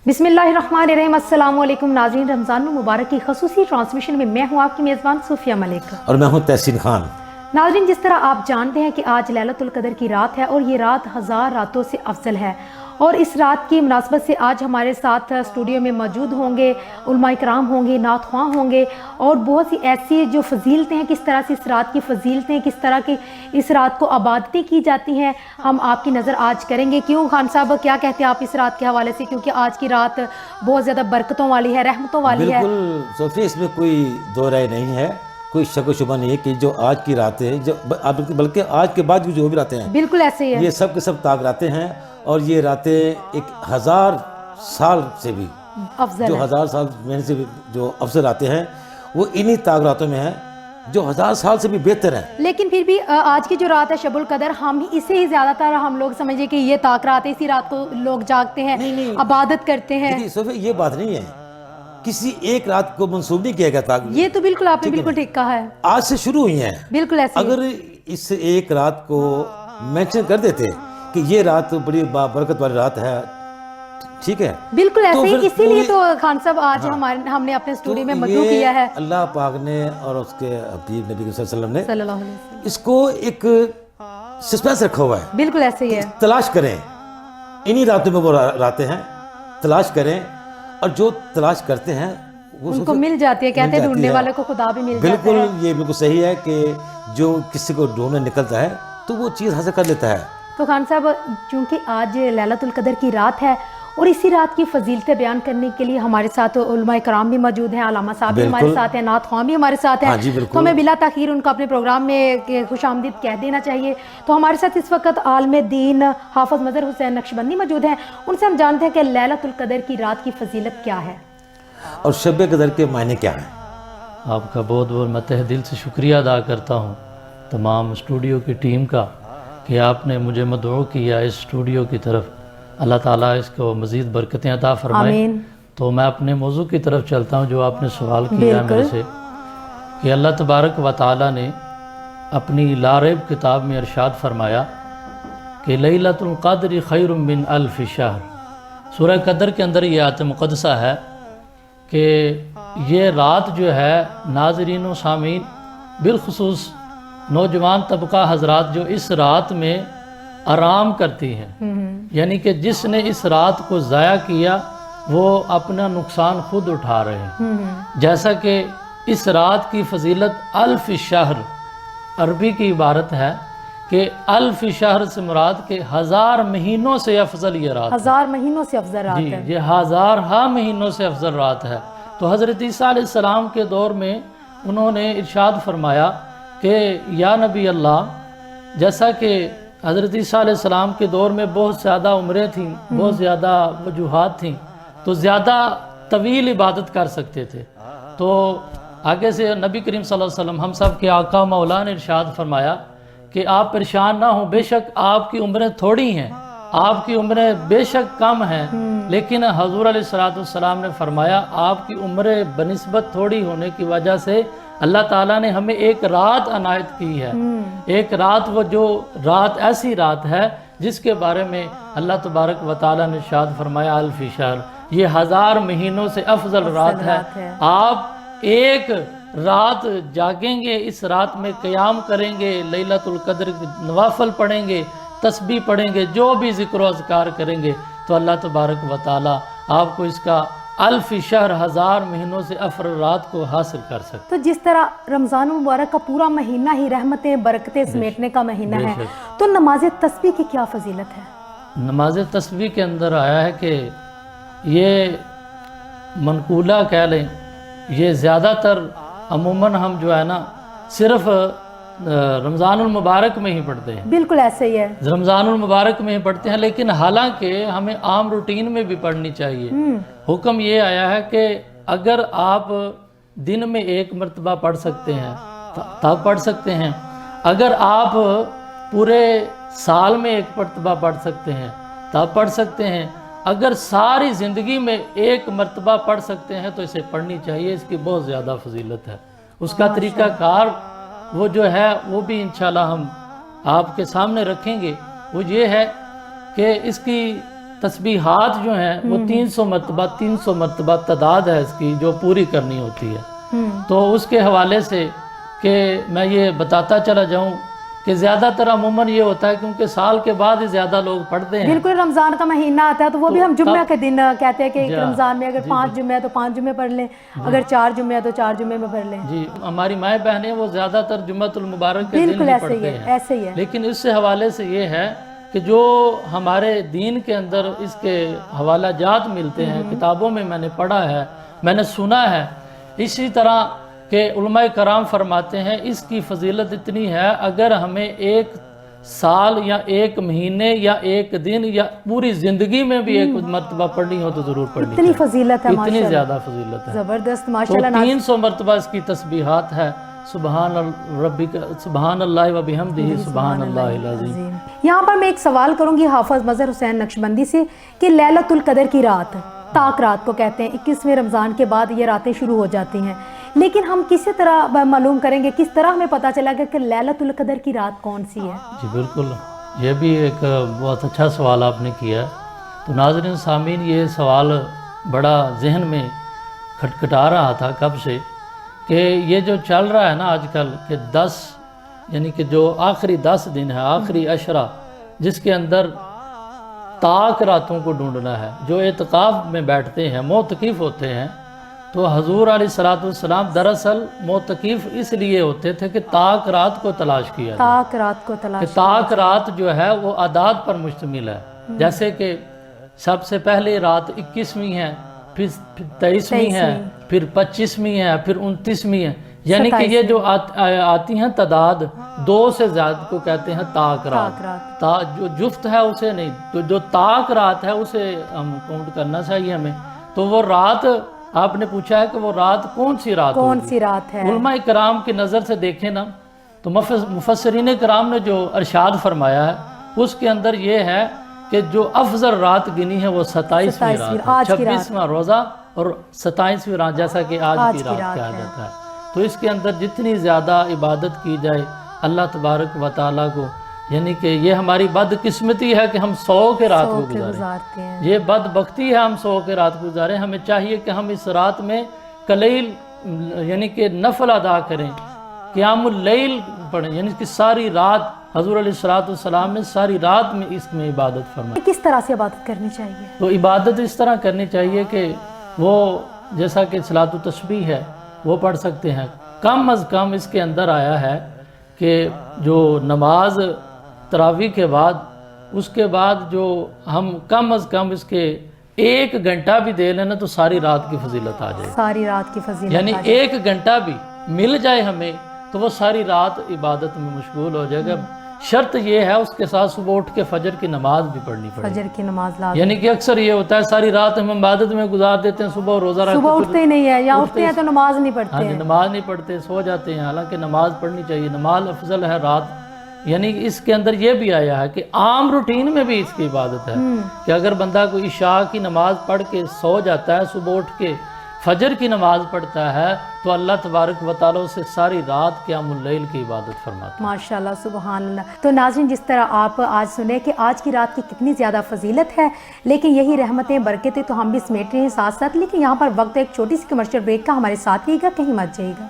बिस्मिल्लाहिर्रहमानिर्रहीम। अस्सलाम वालेकुम नाज़रीन, रमज़ान मुबारक की खसूसी ट्रांसमिशन में मैं हूँ आपकी मेज़बान सूफिया मलिक और मैं हूँ तहसीन खान। नाज़रीन, जिस तरह आप जानते हैं कि आज लैलतुल क़द्र की रात है और ये रात हज़ार रातों से अफजल है, और इस रात की मुनासबत से आज हमारे साथ स्टूडियो में मौजूद होंगे उलमा इकराम होंगे, नात ख्वां होंगे, और बहुत सी ऐसी जो फजीलतें हैं, किस तरह से इस रात की फजीलतें, किस तरह की इस रात को आबादतें की जाती हैं, हम आपकी नज़र आज करेंगे। क्यों खान साहब, क्या कहते हैं आप इस रात के हवाले से? क्योंकि आज की रात बहुत ज़्यादा बरकतों वाली है, रहमतों वाली है। बिल्कुल सोफी, इसमें कोई दो राय नहीं है, कोई शक व शुबा नहीं है कि जो आज की रातें, जो बल्कि आज के बाद जो भी रातें हैं, बिल्कुल ऐसे ही है, ये सब के सब ताक रातें हैं। और ये रातें एक हज़ार साल से भी अफजल जो है। हज़ार साल में से भी जो अफजल आते हैं वो इन्हीं ताक रातों में हैं, जो हज़ार साल से भी बेहतर हैं। लेकिन फिर भी आज की जो रात है शबुल कदर, हम इसे ही ज़्यादातर हम लोग समझे कि ये ताक रात है, इसी रात को लोग जागते हैं, नहीं। इबादत करते हैं। देखिए सोफी, ये बात नहीं है, किसी एक रात को मंसूब नहीं किया गया ताक। ये तो बिल्कुल आपने बिल्कुल ठीक कहा है, आज से शुरू हुई हैं। बिल्कुल ऐसे ही है। अगर इस एक रात को मेंशन कर देते कि ये रात तो बड़ी बरकत वाली रात है, ठीक है, बिल्कुल ऐसे तो ही, फिर इसीलिए पूरी- तो खान साहब आज हमने अपने स्टूडियो में मदऊ ये किया है अल्लाह पाक ने और उसके हबीब नबी सल्लल्लाहु अलैहि वसल्लम ने सल्लल्लाहु अलैहि वसल्लम। इसको एक सस्पेंस रखा हुआ है। बिल्कुल ऐसे ही है, तलाश करें, इन्हीं रातों में वो रातें हैं, तलाश करें, और जो तलाश करते हैं वो उनको मिल जाती है। कहते हैं ढूंढने वाले को खुदा भी मिल जाता बिल्कुल है। ये बिल्कुल सही है कि जो किसी को ढूंढने निकलता है तो वो चीज़ हासिल कर लेता है। तो खान साहब, चूंकि आज लैलतुल क़द्र की रात है और इसी रात की फजीलतें बयान करने के लिए हमारे साथ उलमा इकराम भी मौजूद हैं, अल्लामा साहब भी हमारे साथ हैं, नात ख्वां भी हमारे साथ हैं। हाँ जी, बिल्कुल। तो हमें बिला ताखीर उनका अपने प्रोग्राम में खुशामदीद कह देना चाहिए। तो हमारे साथ इस वक्त आलम दीन हाफिज मज़हर हुसैन नक्शबंदी मौजूद हैं। उनसे हम जानते हैं कि लैलतुल क़द्र की रात की फजीलत क्या है और शब कदर के मायने क्या हैं। आपका बहुत बहुत मैं तहे दिल से शुक्रिया अदा करता हूँ तमाम स्टूडियो की टीम का कि आपने मुझे मदऊ किया इस स्टूडियो की तरफ। अल्लाह ताला इसको मज़ीद बरकतें अता फरमाए। आमीन। तो मैं अपने मौजू की तरफ चलता हूँ जो आपने सवाल किया मेरे से, कि अल्लाह तबारक व ताला ने अपनी लारेब किताब में इरशाद फरमाया कि लैलतुल क़द्र खैरुम मिन अल्फ़ शहर। सूरह कदर के अंदर ये आयत मुक़द्दसा है कि ये रात जो है, नाज़रीन व सामीन, बिलखुसूस नौजवान तबका हजरात जो इस रात में आराम करती हैं, यानी कि जिसने इस रात को ज़ाया किया वो अपना नुकसान खुद उठा रहे हैं। जैसा कि इस रात की फजीलत अल्फ़ शहर अरबी की इबारत है कि अल्फ़ शहर से मुराद के हज़ार महीनों से अफजल ये रात है। हज़ार महीनों से अफजल रात जी, है। ये हज़ार महीनों से अफजल रात है। तो हज़रत ईसा अलैहिस्सलाम के दौर में उन्होंने इरशाद फरमाया कि या नबी अल्लाह, जैसा कि हज़रत ईसा अलैहिस्सलाम के दौर में बहुत ज़्यादा उम्रें थीं, बहुत ज़्यादा वजूहात थीं, तो ज़्यादा तवील इबादत कर सकते थे। तो आगे से नबी करीम सल्लल्लाहु अलैहि वसल्लम हम सब के आका मौला ने इरशाद फरमाया कि आप परेशान ना हो, बेशक आपकी उम्रें थोड़ी हैं, आपकी उम्रें बेशक कम हैं, लेकिन हजूर अलैहिस्सलाम ने फरमाया आपकी उम्रें बनिस्बत थोड़ी होने की वजह से अल्लाह ताला ने हमें एक रात अनायत की है। एक रात, वो जो रात ऐसी रात है जिसके बारे में अल्लाह तबारक व ताला ने इरशाद फरमाया अल्फ़ शहर, ये हज़ार महीनों से अफजल रात है। आप एक रात जागेंगे, इस रात में क़याम करेंगे, लैलतुल क़द्र की नवाफल पढ़ेंगे, तस्बीह पढ़ेंगे, जो भी ज़िक्र व अज़कार करेंगे, तो अल्लाह तबारक व ताला आपको इसका अल्फ़ शहर, हज़ार महीनों से अफर रात को हासिल कर सकते। तो जिस तरह रमज़ान मुबारक का पूरा महीना ही रहमतें बरकतें समेटने का महीना है, तो नमाज तस्बीह की क्या फजीलत है? नमाज तस्बीह के अंदर आया है कि ये मनकूला कह लें, ये ज़्यादातर अमूमन हम जो है ना सिर्फ रमज़ानुल मुबारक में ही पढ़ते हैं। बिल्कुल ऐसे ही है, रमज़ानुल मुबारक में ही पढ़ते हैं, लेकिन हालांकि हमें आम रूटीन में भी पढ़नी चाहिए। हुक्म ये आया है कि अगर आप दिन में एक मरतबा पढ़ सकते हैं तब पढ़ सकते हैं, अगर आप पूरे साल में एक मरतबा पढ़ सकते हैं तब पढ़ सकते हैं, अगर सारी ज़िंदगी में एक मरतबा पढ़ सकते हैं तो इसे पढ़नी चाहिए। इसकी बहुत ज़्यादा फजीलत है। उसका तरीक़ाकार वो जो है वो भी इंशाल्लाह हम आपके सामने रखेंगे। वो ये है कि इसकी تسبیحات جو ہیں وہ 300 مرتبہ تعداد ہے اس کی جو پوری کرنی ہوتی ہے. تو اس کے حوالے سے کہ میں یہ بتاتا چلا جاؤں کہ زیادہ تر عموماً یہ ہوتا ہے کیونکہ سال کے بعد ہی زیادہ لوگ پڑھتے ہیں. بالکل رمضان کا مہینہ آتا ہے تو وہ بھی ہم جمعہ کے دن کہتے ہیں کہ رمضان میں اگر 5 جمعہ ہے تو 5 جمعے پڑھ لیں، اگر 4 جمعہ ہے تو 4 جمعے میں پڑھ لیں. جی ہماری مائیں بہنیں وہ زیادہ تر جمعۃ المبارک کے دن بالکل ہی ایسے ہی پڑھتے ہے، ہیں. ایسے ہی ہے. لیکن اس سے حوالے سے یہ ہے کہ جو ہمارے دین کے اندر اس کے حوالہ جات ملتے ہیں، کتابوں میں نے پڑھا ہے، میں نے سنا ہے. اسی طرح کہ علماء کرام فرماتے ہیں اس کی فضیلت اتنی ہے اگر ہمیں ایک سال یا ایک مہینے یا ایک دن یا پوری زندگی میں بھی ایک مرتبہ پڑھنی ہو تو ضرور پڑھنی اتنی فضیلت ہے اتنی ماشاءاللہ، زیادہ فضیلت ہے. زبردست تو ماشاءاللہ. 300 مرتبہ اس کی تسبیحات ہے. سبحان اللہ و بحمدہ سبحان اللہ العظیم. یہاں پر میں ایک سوال کروں گی حافظ مظہر حسین نقشبندی سے کہ لیلۃ القدر کی رات طاق رات کو کہتے ہیں، 21ویں رمضان کے بعد یہ راتیں شروع ہو جاتی ہیں، لیکن ہم کسی طرح معلوم کریں گے، کس طرح ہمیں پتہ چلا گا کہ لیلۃ القدر کی رات کون سی ہے؟ جی بالکل، یہ بھی ایک بہت اچھا سوال آپ نے کیا ہے. تو ناظرین سامعین، یہ سوال بڑا ذہن میں کھٹکھٹا رہا تھا کب سے کہ یہ جو چل رہا ہے نا آج کل کہ 10 یعنی کہ جو آخری 10 دن ہے، آخری عشرہ، جس کے اندر طاق راتوں کو ڈھونڈنا ہے. جو اعتکاف میں بیٹھتے ہیں، معتکف ہوتے ہیں، تو حضور علیہ الصلوۃ والسلام دراصل معتکف اس لیے ہوتے تھے کہ طاق رات کو تلاش کیا جائے. طاق رات کو کہ تلاش. طاق رات جو ہے وہ اعداد پر مشتمل ہے. جیسے کہ سب سے پہلے رات 21ویں ہے، پھر 23ویں ہے، پھر 25ویں ہے، پھر 29ویں ہے. یعنی کہ یہ جو آتی ہیں تعداد 2 سے زیادہ کو کہتے ہیں طاق رات. جو جفت ہے اسے نہیں، تو جو طاق رات ہے اسے ہم کاؤنٹ کرنا چاہیے ہمیں. تو وہ رات آپ نے پوچھا ہے کہ وہ رات کون سی رات کون سی رات ہے؟ علماء کرام کی نظر سے دیکھیں نا تو مفسرین کرام نے جو ارشاد فرمایا ہے اس کے اندر یہ ہے کہ جو افضل رات گنی ہے وہ 27ویں رات ہے. 26واں روزہ اور 27ویں رات، جیسا کہ آج کی رات کہا جاتا ہے. تو اس کے اندر جتنی زیادہ عبادت کی جائے اللہ تبارک و تعالیٰ کو، یعنی کہ یہ ہماری بدقسمتی ہے کہ ہم 100 کے رات کو گزاریں. یہ بدبختی ہے ہم 100 کے رات کو گزاریں. ہمیں چاہیے کہ ہم اس رات میں قلیل یعنی کہ نفل ادا کریں، قیام اللیل پڑھیں، یعنی کہ ساری رات حضور علیہ الصلوۃ والسلام نے ساری رات میں اس میں عبادت فرمائی. کس طرح سے عبادت کرنی چاہیے؟ تو عبادت اس طرح کرنی چاہیے کہ وہ جیسا کہ صلاۃ و تسبیح ہے وہ پڑھ سکتے ہیں. کم از کم اس کے اندر آیا ہے کہ جو نماز تراویح کے بعد اس کے بعد جو ہم کم از کم اس کے 1 گھنٹہ بھی دے لینا تو ساری رات کی فضیلت آ جائے. ساری رات کی فضیلت یعنی 1 گھنٹہ بھی مل جائے ہمیں تو وہ ساری رات عبادت میں مشغول ہو جائے گا. شرط یہ ہے اس کے ساتھ صبح اٹھ کے فجر کی نماز بھی پڑھنی پڑے. فجر کی نماز لازم. یعنی کہ اکثر یہ ہوتا ہے ساری رات ہم عبادت میں گزار دیتے ہیں، صبح روزہ رکھتے صبح اٹھتے ہی نہیں ہے یا اٹھتے ہیں تو نماز نہیں پڑھتے ہیں. نماز نہیں پڑھتے، سو جاتے ہیں. حالانکہ نماز پڑھنی چاہیے، نماز افضل ہے رات. یعنی اس کے اندر یہ بھی آیا ہے کہ عام روٹین میں بھی اس کی عبادت ہے کہ اگر بندہ کوئی عشاء کی نماز پڑھ کے سو جاتا ہے، صبح اٹھ کے فجر کی نماز پڑھتا ہے تو اللہ تبارک و تعالیٰ اسے ساری رات قیام اللیل کی عبادت فرماتا ہے. ماشاءاللہ سبحان اللہ. تو ناظرین جس طرح آپ آج سنے کہ آج کی رات کی کتنی زیادہ فضیلت ہے، لیکن یہی رحمتیں برکتیں تو ہم بھی سمیٹ رہے ہیں ساتھ ساتھ. لیکن یہاں پر وقت ایک چھوٹی سی کمرشل بریک کا، ہمارے ساتھ رہیے گا، کہیں مت جائیے گا.